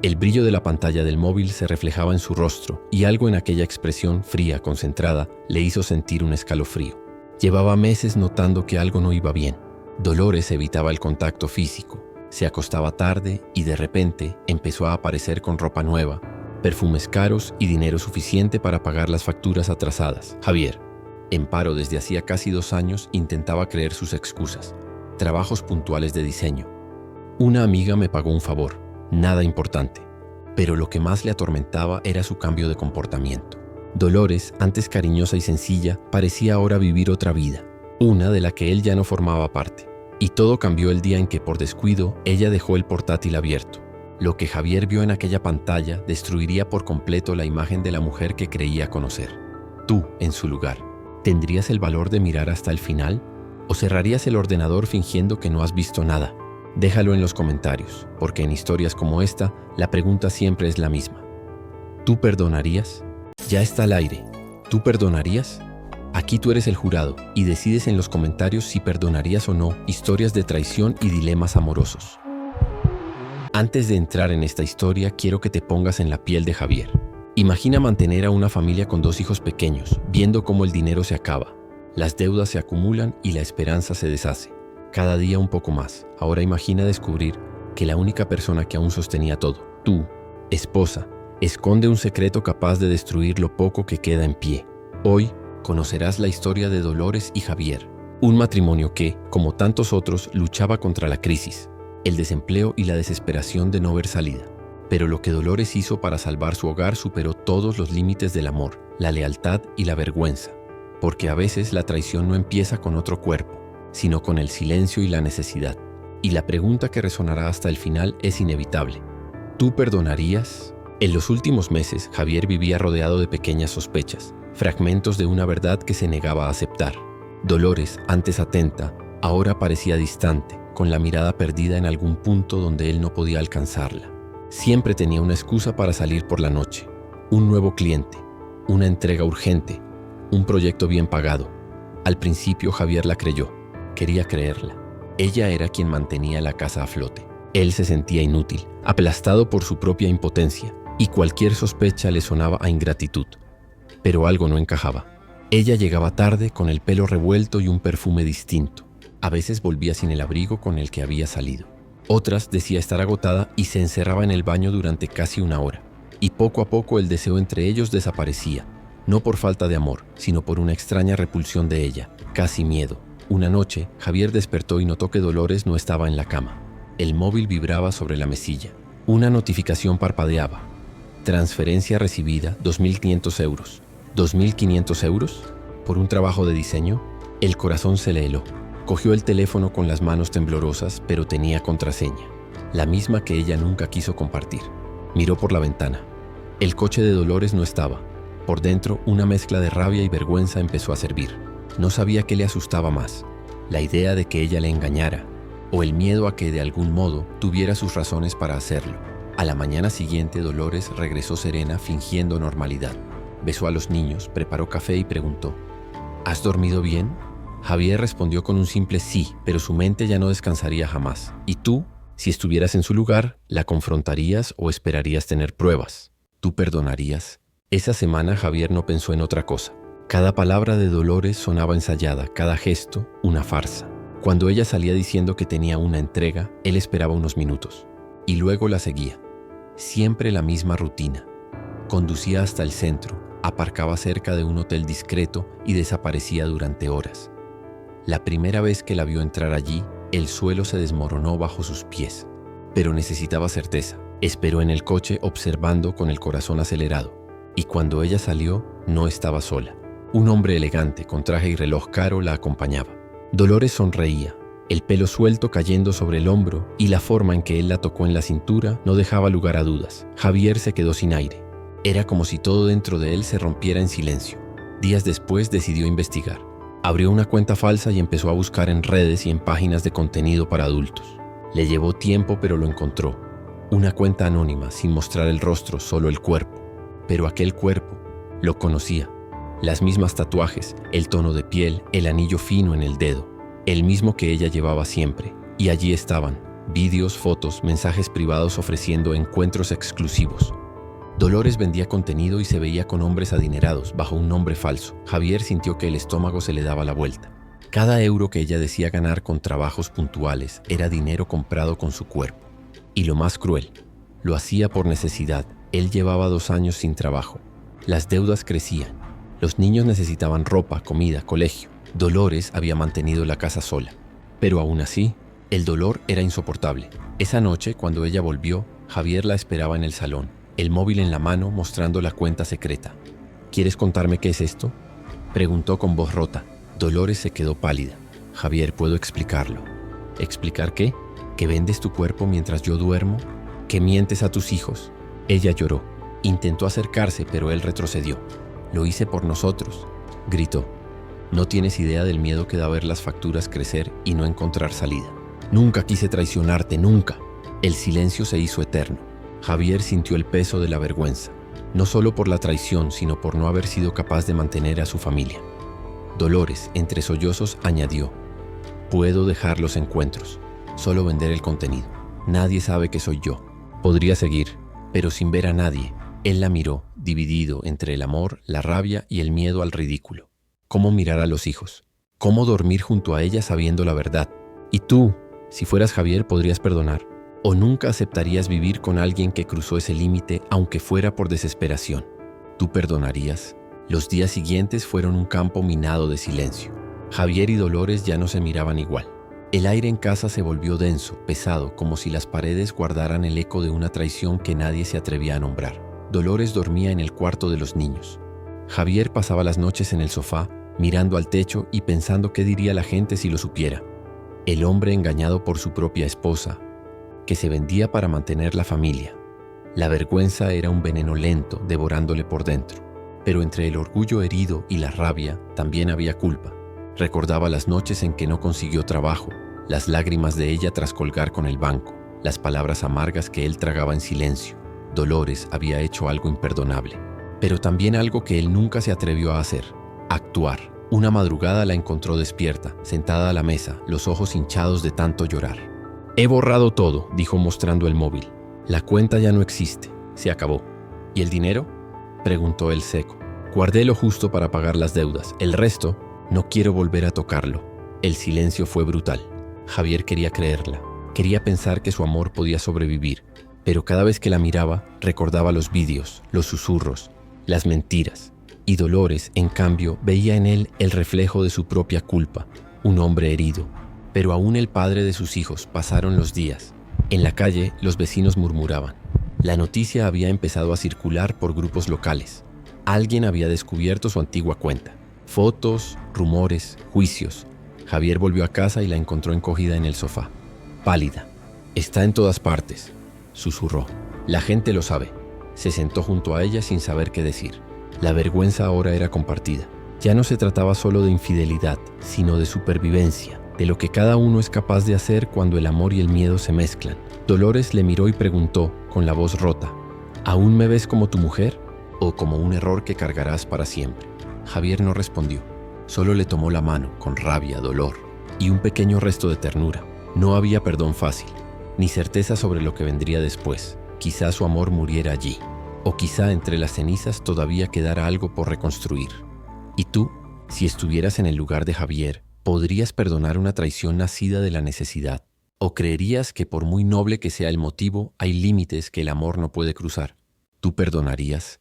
El brillo de la pantalla del móvil se reflejaba en su rostro y algo en aquella expresión fría, concentrada, le hizo sentir un escalofrío. Llevaba meses notando que algo no iba bien. Dolores evitaba el contacto físico, se acostaba tarde y de repente empezó a aparecer con ropa nueva, perfumes caros y dinero suficiente para pagar las facturas atrasadas. Javier, en paro desde hacía casi 2 años, intentaba creer sus excusas. Trabajos puntuales de diseño. Una amiga me pagó un favor, nada importante. Pero lo que más le atormentaba era su cambio de comportamiento. Dolores, antes cariñosa y sencilla, parecía ahora vivir otra vida, una de la que él ya no formaba parte. Y todo cambió el día en que, por descuido, ella dejó el portátil abierto. Lo que Javier vio en aquella pantalla destruiría por completo la imagen de la mujer que creía conocer. Tú, en su lugar, ¿tendrías el valor de mirar hasta el final? ¿O cerrarías el ordenador fingiendo que no has visto nada? Déjalo en los comentarios, porque en historias como esta, la pregunta siempre es la misma. ¿Tú perdonarías? Ya está al aire. ¿Tú perdonarías? Aquí tú eres el jurado y decides en los comentarios si perdonarías o no historias de traición y dilemas amorosos. Antes de entrar en esta historia, quiero que te pongas en la piel de Javier. Imagina mantener a una familia con 2 hijos pequeños, viendo cómo el dinero se acaba. Las deudas se acumulan y la esperanza se deshace. Cada día un poco más. Ahora imagina descubrir que la única persona que aún sostenía todo, tú, esposa, esconde un secreto capaz de destruir lo poco que queda en pie. Hoy conocerás la historia de Dolores y Javier, un matrimonio que, como tantos otros, luchaba contra la crisis, el desempleo y la desesperación de no ver salida. Pero lo que Dolores hizo para salvar su hogar superó todos los límites del amor, la lealtad y la vergüenza. Porque a veces la traición no empieza con otro cuerpo, sino con el silencio y la necesidad. Y la pregunta que resonará hasta el final es inevitable. ¿Tú perdonarías? En los últimos meses, Javier vivía rodeado de pequeñas sospechas, fragmentos de una verdad que se negaba a aceptar. Dolores, antes atenta, ahora parecía distante, con la mirada perdida en algún punto donde él no podía alcanzarla. Siempre tenía una excusa para salir por la noche. Un nuevo cliente, una entrega urgente, un proyecto bien pagado. Al principio Javier la creyó, quería creerla. Ella era quien mantenía la casa a flote. Él se sentía inútil, aplastado por su propia impotencia, y cualquier sospecha le sonaba a ingratitud. Pero algo no encajaba. Ella llegaba tarde con el pelo revuelto y un perfume distinto. A veces volvía sin el abrigo con el que había salido. Otras decía estar agotada y se encerraba en el baño durante casi 1 hora. Y poco a poco el deseo entre ellos desaparecía. No por falta de amor, sino por una extraña repulsión de ella, casi miedo. Una noche, Javier despertó y notó que Dolores no estaba en la cama. El móvil vibraba sobre la mesilla. Una notificación parpadeaba. Transferencia recibida, 2.500 euros. ¿2.500 euros? ¿Por un trabajo de diseño? El corazón se le heló. Cogió el teléfono con las manos temblorosas, pero tenía contraseña. La misma que ella nunca quiso compartir. Miró por la ventana. El coche de Dolores no estaba. Por dentro, una mezcla de rabia y vergüenza empezó a servir. No sabía qué le asustaba más. La idea de que ella le engañara, o el miedo a que de algún modo tuviera sus razones para hacerlo. A la mañana siguiente, Dolores regresó serena, fingiendo normalidad. Besó a los niños, preparó café y preguntó: ¿Has dormido bien? Javier respondió con un simple sí, pero su mente ya no descansaría jamás. ¿Y tú? Si estuvieras en su lugar, ¿la confrontarías o esperarías tener pruebas? ¿Tú perdonarías? Esa semana Javier no pensó en otra cosa. Cada palabra de Dolores sonaba ensayada, cada gesto una farsa. Cuando ella salía diciendo que tenía una entrega, él esperaba unos minutos. Y luego la seguía. Siempre la misma rutina. Conducía hasta el centro, aparcaba cerca de un hotel discreto y desaparecía durante horas. La primera vez que la vio entrar allí, el suelo se desmoronó bajo sus pies. Pero necesitaba certeza. Esperó en el coche observando con el corazón acelerado. Y cuando ella salió, no estaba sola. Un hombre elegante, con traje y reloj caro, la acompañaba. Dolores sonreía, el pelo suelto cayendo sobre el hombro y la forma en que él la tocó en la cintura no dejaba lugar a dudas. Javier se quedó sin aire. Era como si todo dentro de él se rompiera en silencio. Días después decidió investigar. Abrió una cuenta falsa y empezó a buscar en redes y en páginas de contenido para adultos. Le llevó tiempo, pero lo encontró. Una cuenta anónima, sin mostrar el rostro, solo el cuerpo. Pero aquel cuerpo lo conocía. Las mismas tatuajes, el tono de piel, el anillo fino en el dedo, el mismo que ella llevaba siempre. Y allí estaban, Vídeos, fotos, mensajes privados ofreciendo encuentros exclusivos. Dolores vendía contenido y se veía con hombres adinerados bajo un nombre falso. Javier sintió que el estómago se le daba la vuelta. Cada euro que ella decía ganar con trabajos puntuales era dinero comprado con su cuerpo. Y lo más cruel, lo hacía por necesidad. Él llevaba 2 años sin trabajo. Las deudas crecían. Los niños necesitaban ropa, comida, colegio. Dolores había mantenido la casa sola. Pero aún así, el dolor era insoportable. Esa noche, cuando ella volvió, Javier la esperaba en el salón, el móvil en la mano mostrando la cuenta secreta. ¿Quieres contarme qué es esto?, preguntó con voz rota. Dolores se quedó pálida. Javier, puedo explicarlo. ¿Explicar qué? ¿Que vendes tu cuerpo mientras yo duermo? ¿Que mientes a tus hijos? Ella lloró. Intentó acercarse, pero él retrocedió. Lo hice por nosotros, gritó. No tienes idea del miedo que da ver las facturas crecer y no encontrar salida. Nunca quise traicionarte, nunca. El silencio se hizo eterno. Javier sintió el peso de la vergüenza, no solo por la traición, sino por no haber sido capaz de mantener a su familia. Dolores, entre sollozos, añadió: puedo dejar los encuentros, solo vender el contenido. Nadie sabe que soy yo. Podría seguir, pero sin ver a nadie. Él la miró, dividido entre el amor, la rabia y el miedo al ridículo. ¿Cómo mirar a los hijos? ¿Cómo dormir junto a ella sabiendo la verdad? Y tú, si fueras Javier, ¿podrías perdonar? ¿O nunca aceptarías vivir con alguien que cruzó ese límite, aunque fuera por desesperación? ¿Tú perdonarías? Los días siguientes fueron un campo minado de silencio. Javier y Dolores ya no se miraban igual. El aire en casa se volvió denso, pesado, como si las paredes guardaran el eco de una traición que nadie se atrevía a nombrar. Dolores dormía en el cuarto de los niños. Javier pasaba las noches en el sofá, mirando al techo y pensando qué diría la gente si lo supiera. El hombre engañado por su propia esposa, que se vendía para mantener la familia. La vergüenza era un veneno lento, devorándole por dentro. Pero entre el orgullo herido y la rabia también había culpa. Recordaba las noches en que no consiguió trabajo, las lágrimas de ella tras colgar con el banco, las palabras amargas que él tragaba en silencio. Dolores había hecho algo imperdonable, pero también algo que él nunca se atrevió a hacer: actuar. Una madrugada la encontró despierta, sentada a la mesa, los ojos hinchados de tanto llorar. He borrado todo, dijo mostrando el móvil. La cuenta ya no existe, se acabó. ¿Y el dinero?, preguntó él seco. Guardé lo justo para pagar las deudas, el resto no quiero volver a tocarlo. El silencio fue brutal. Javier quería creerla, quería pensar que su amor podía sobrevivir, pero cada vez que la miraba recordaba los vídeos, los susurros, las mentiras. Y Dolores, en cambio, veía en él el reflejo de su propia culpa, un hombre herido. Pero aún el padre de sus hijos. Pasaron los días. En la calle, los vecinos murmuraban. La noticia había empezado a circular por grupos locales. Alguien había descubierto su antigua cuenta. Fotos, rumores, juicios. Javier volvió a casa y la encontró encogida en el sofá, pálida. Está en todas partes, susurró. La gente lo sabe. Se sentó junto a ella sin saber qué decir. La vergüenza ahora era compartida. Ya no se trataba solo de infidelidad, sino de supervivencia, de lo que cada uno es capaz de hacer cuando el amor y el miedo se mezclan. Dolores le miró y preguntó, con la voz rota: ¿aún me ves como tu mujer o como un error que cargarás para siempre? Javier no respondió. Solo le tomó la mano, con rabia, dolor y un pequeño resto de ternura. No había perdón fácil, ni certeza sobre lo que vendría después. Quizá su amor muriera allí. O quizá entre las cenizas todavía quedara algo por reconstruir. ¿Y tú, si estuvieras en el lugar de Javier, podrías perdonar una traición nacida de la necesidad? ¿O creerías que por muy noble que sea el motivo, hay límites que el amor no puede cruzar? ¿Tú perdonarías